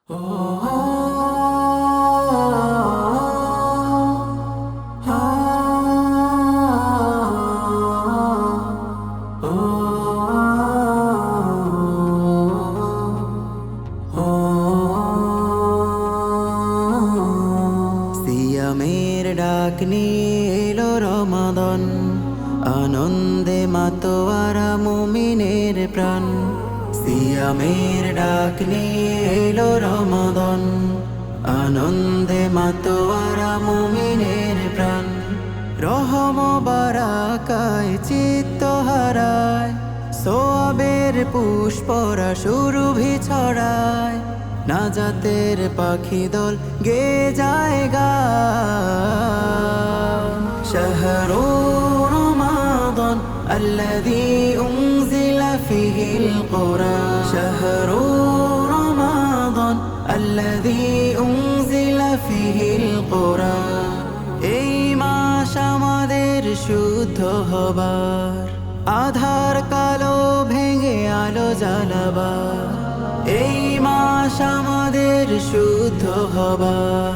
সিয়ামের ডাক নিয়ে এলো রমাদান, আনন্দে মাতোয়ারা মুমিনের প্রাণ। সিয়ামের ডাক নিয়ে এলো রমাদান, আনন্দে মাতোয়ারা মুমিনের প্রাণ। রহম বারাকায় চিত্ত হারায়, সোয়াবের পুষ্পরা সুরভি ছড়ায়। নাজাতের পাখি দল গে জায়গা, শাহরু রমাদান আল্লাযী উনজিলা ফীহিল কুরআন, শাহরু রমাদান আল্লাযী উনজিলা ফীহিল কুরআন। এই মাস আমাদের শুদ্ধ হবার, আধার কালো ভেঙে আলো জ্বালাবার। এই মাস আমাদের শুদ্ধ হবার,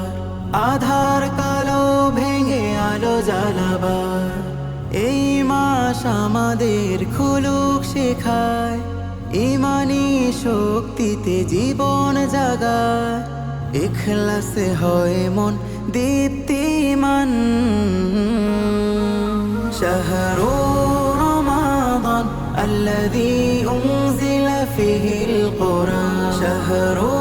আধার কালো ভেঙে আলো জ্বালাবার। এই মাস আমাদের খুলুক শেখায়, ইমানি শক্তিতে জীবন জাগায়। ইখলাসে হয় মন দীপ্তিমান, শাহরু রমাদান আল্লাযী উনজিলা ফীহিল কুরআন, শাহরু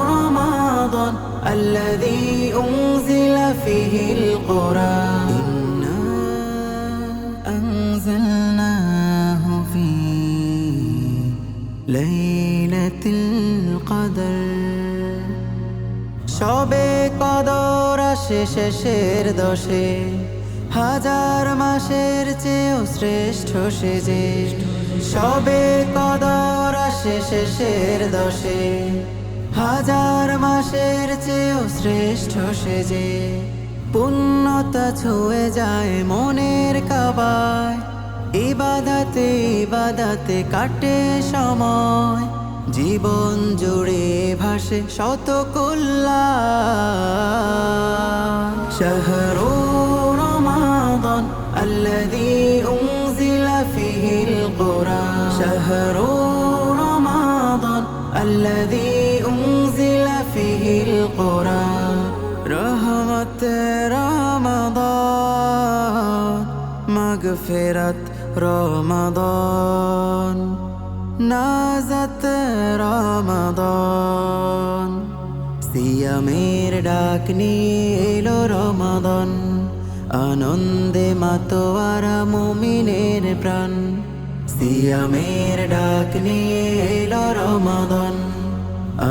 রমাদান আল্লাযী উনজিলা ফীহিল কুরআন। ইন্না আনজালনাহু ফী লাইলাতিল কদর। শবে কদর আসে শেষের দশে, হাজার মাসের চেয়েও শ্রেষ্ঠ সেজে। শবে কদর আসে শেষের দশে, হাজার মাসের চেয়েও শ্রেষ্ঠ সেজে। পুণ্যতা ছুঁয়ে যায় মনের কাবায়, ইবাদাতে ইবাদাতে কাটে সময়। জীবন জুড়ে ভাসে শত কল্যাণ, শাহরু রমাদান আল্লাযী উনজিলা ফীহিল কুরআন, শাহরু রমাদান আল্লাযী উনজিলা ফীহিল কুরআন। রহমত রমাদান, মাগফিরাত রমাদান, নাজাত রমাদান। সিয়ামের ডাক নিয়ে এলো রমাদান, আনন্দে মাতোয়ারা মুমিনের প্রাণ। সিয়ামের ডাক নিয়ে এলো রমাদান,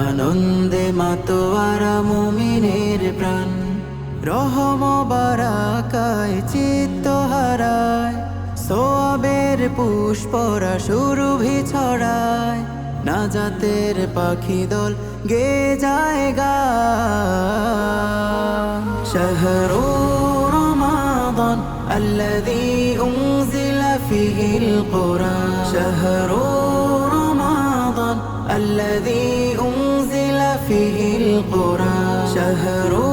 আনন্দে মাতোয়ারা মুমিনের প্রাণ। রহম বারাকায় চিত্ত হারায়, সোয়াবের পুষ্পরা সুরভি ছড়ায়। নাজাতের পাখি দল গে জায়গা, শাহরু রমাদান আল্লাযী উনজিলা ফীহিল কুরআন, শাহরু রমাদান আল্লাযী উনজিলা ফীহিল কুরআন, শাহরু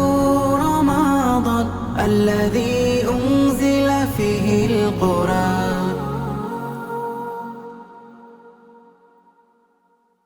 রমাদান আল্লাযী উনজিলা ফীহিল কুরআন।